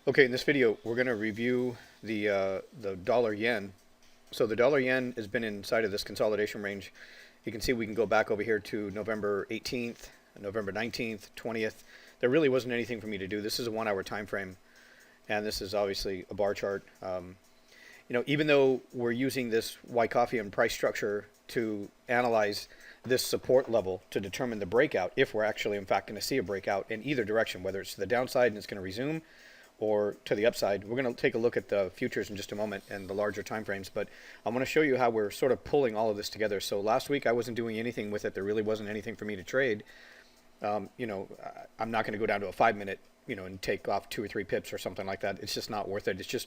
Okay, in this video, we're going to review the dollar yen. So the dollar yen has been inside of this consolidation range. You can see we can go back over here to November 18th, November 19th, 20th. There really wasn't anything for me to do. This is a 1 hour time frame, and this is obviously a bar chart. Even though we're using this Wyckoff price structure to analyze this support level to determine the breakout, if we're actually in fact going to see a breakout in either direction, whether it's to the downside and it's going to resume, or to the upside. We're going to take a look at the futures in just a moment and the larger time frames, but I want to show you how we're sort of pulling all of this together. So last week I wasn't doing anything with it. There really wasn't anything for me to trade. I'm not going to go down to a 5-minute, and take off 2 or 3 pips or something like that. It's just not worth it.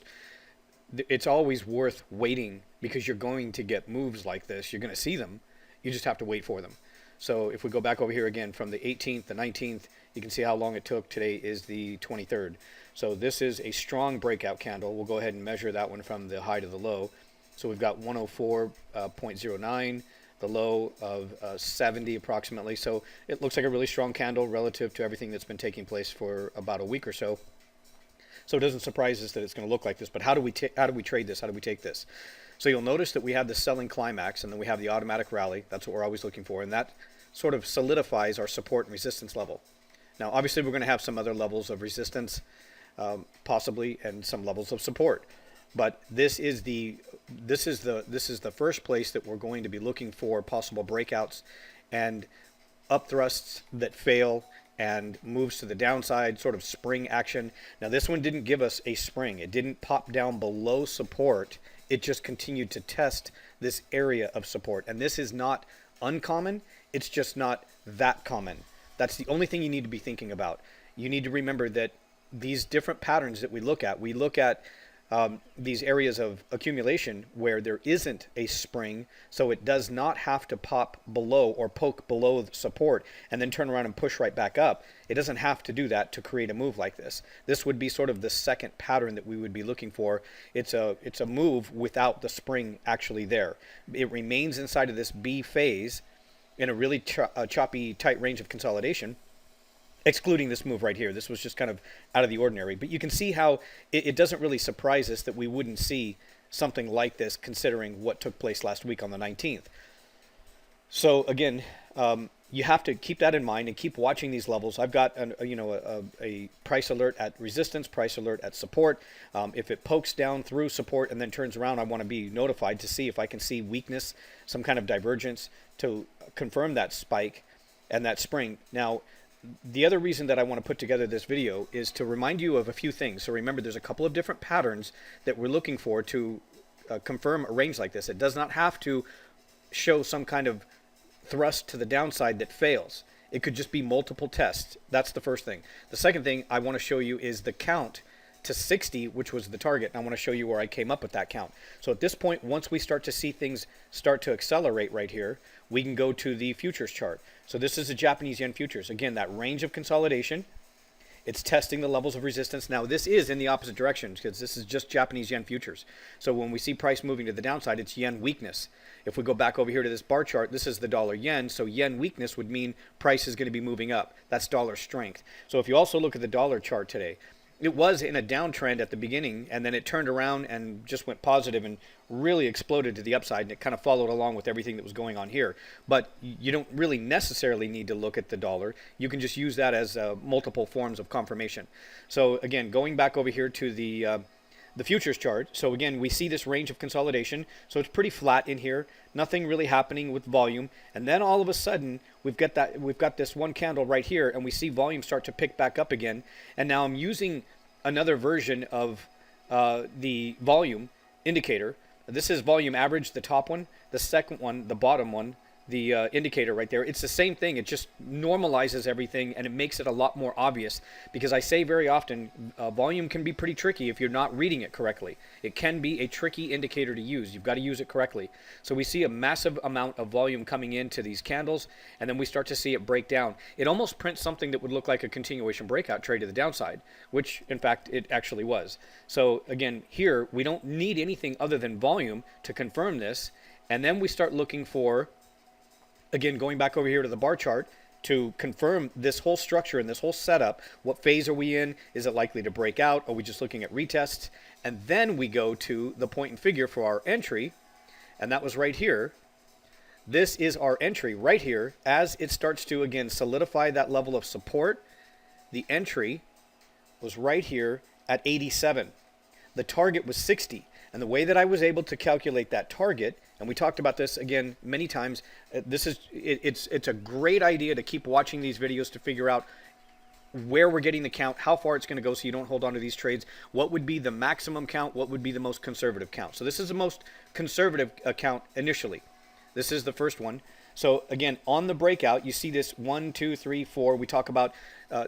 It's always worth waiting, because you're going to get moves like this. You're going to see them. You just have to wait for them. So if we go back over here again from the 18th, the 19th, you can see how long it took. Today is the 23rd. So this is a strong breakout candle. We'll go ahead and measure that one from the high to the low. So we've got 104.09, the low of 70 approximately. So it looks like a really strong candle relative to everything that's been taking place for about a week or so. So it doesn't surprise us that it's going to look like this. But how do we trade this? How do we take this? So you'll notice that we have the selling climax, and then we have the automatic rally. That's what we're always looking for, and that sort of solidifies our support and resistance level. Now, obviously, we're going to have some other levels of resistance, possibly, and some levels of support. But this is the first place that we're going to be looking for possible breakouts and up thrusts that fail and moves to the downside, sort of spring action. Now, this one didn't give us a spring. It didn't pop down below support. It just continued to test this area of support. And this is not uncommon. It's just not that common. That's the only thing you need to be thinking about. You need to remember that these different patterns that we look at these areas of accumulation where there isn't a spring, so it does not have to pop below or poke below the support and then turn around and push right back up. It doesn't have to do that to create a move like this. This would be sort of the second pattern that we would be looking for. It's a move without the spring actually there. It remains inside of this B phase in a really choppy, tight range of consolidation, excluding this move right here. This was just kind of out of the ordinary. But you can see how it doesn't really surprise us that we wouldn't see something like this, considering what took place last week on the 19th. So again, you have to keep that in mind and keep watching these levels. I've got a price alert at resistance, price alert at support. If it pokes down through support and then turns around, I want to be notified to see if I can see weakness, some kind of divergence to confirm that spike and that spring. Now, the other reason that I want to put together this video is to remind you of a few things. So remember, there's a couple of different patterns that we're looking for to confirm a range like this. It does not have to show some kind of thrust to the downside that fails. It could just be multiple tests. That's the first thing. The second thing I want to show you is the count to 60, which was the target. And I want to show you where I came up with that count. So at this point, once we start to see things start to accelerate right here, we can go to the futures chart. So this is the Japanese yen futures. Again, that range of consolidation. It's testing the levels of resistance. Now, this is in the opposite direction, because this is just Japanese yen futures. So when we see price moving to the downside, it's yen weakness. If we go back over here to this bar chart, this is the dollar yen. So yen weakness would mean price is going to be moving up. That's dollar strength. So if you also look at the dollar chart today, it was in a downtrend at the beginning, and then it turned around and just went positive and really exploded to the upside, and it kind of followed along with everything that was going on here. But you don't really necessarily need to look at the dollar. You can just use that as multiple forms of confirmation. So again, going back over here to the futures chart. So again, we see this range of consolidation. So it's pretty flat in here. Nothing really happening with volume. And then all of a sudden, we've got this one candle right here, and we see volume start to pick back up again. And now I'm using another version of the volume indicator. This is volume average, the top one. The second one, the bottom one, the indicator right there. It's the same thing. It just normalizes everything, and it makes it a lot more obvious, because I say very often volume can be pretty tricky if you're not reading it correctly. It can be a tricky indicator to use. You've got to use it correctly. So we see a massive amount of volume coming into these candles, and then we start to see it break down. It almost prints something that would look like a continuation breakout trade to the downside, which in fact it actually was. So again, here we don't need anything other than volume to confirm this, and then we start looking for, again, going back over here to the bar chart, to confirm this whole structure and this whole setup. What phase are we in? Is it likely to break out? Are we just looking at retests? And then we go to the point and figure for our entry, and that was right here. This is our entry right here as it starts to, again, solidify that level of support. The entry was right here at 87. The target was 60. And the way that I was able to calculate that target, and we talked about this again many times, it's a great idea to keep watching these videos to figure out where we're getting the count, how far it's going to go so you don't hold on to these trades, what would be the maximum count, what would be the most conservative count. So this is the most conservative account initially. This is the first one. So again, on the breakout, you see this 1, 2, 3, 4. We talk about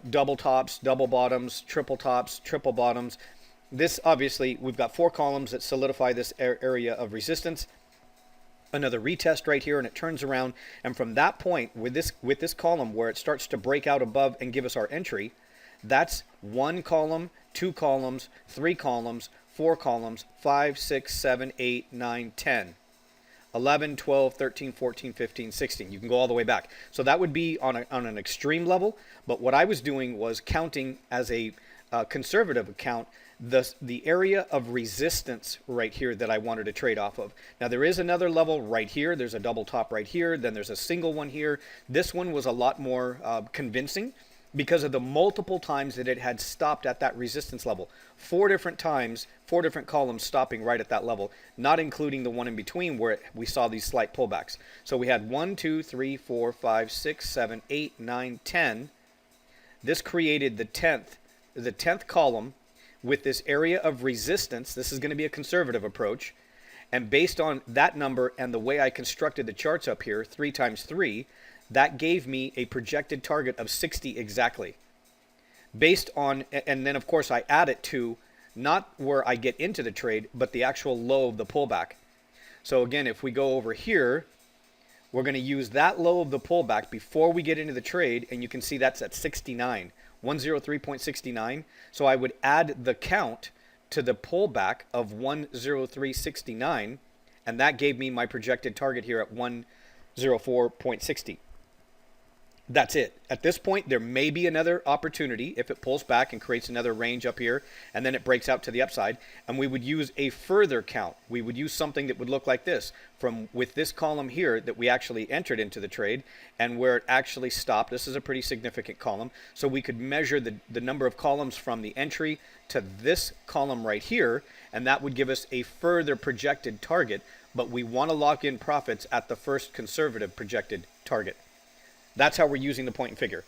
double tops, double bottoms, triple tops, triple bottoms. This, obviously, we've got 4 columns that solidify this area of resistance. Another retest right here, and it turns around. And from that point, with this column where it starts to break out above and give us our entry, that's 1 column, 2 columns, 3 columns, 4 columns, 5, 6, 7, 8, 9, 10. 11, 12, 13, 14, 15, 16. You can go all the way back. So that would be on an extreme level. But what I was doing was counting as a conservative account the area of resistance right here that I wanted to trade off of. Now there is another level right here. There's a double top right here. Then there's a single one here. This one was a lot more convincing because of the multiple times that it had stopped at that resistance level. 4 different times, 4 different columns stopping right at that level, not including the one in between where we saw these slight pullbacks. So we had 1, 2, 3, 4, 5, 6, 7, 8, 9, 10. This created the 10th column with this area of resistance. This is going to be a conservative approach. And based on that number and the way I constructed the charts up here, 3 times 3, that gave me a projected target of 60 exactly. Based on, and then of course I add it to not where I get into the trade, but the actual low of the pullback. So again, if we go over here, we're going to use that low of the pullback before we get into the trade, and you can see that's at 69, 103.69. So I would add the count to the pullback of 103.69, and that gave me my projected target here at 104.60. That's it. At this point, there may be another opportunity if it pulls back and creates another range up here, and then it breaks out to the upside, and we would use a further count. We would use something that would look like this, from with this column here that we actually entered into the trade and where it actually stopped. This is a pretty significant column, so we could measure the number of columns from the entry to this column right here, and that would give us a further projected target, but we want to lock in profits at the first conservative projected target. That's how we're using the point and figure.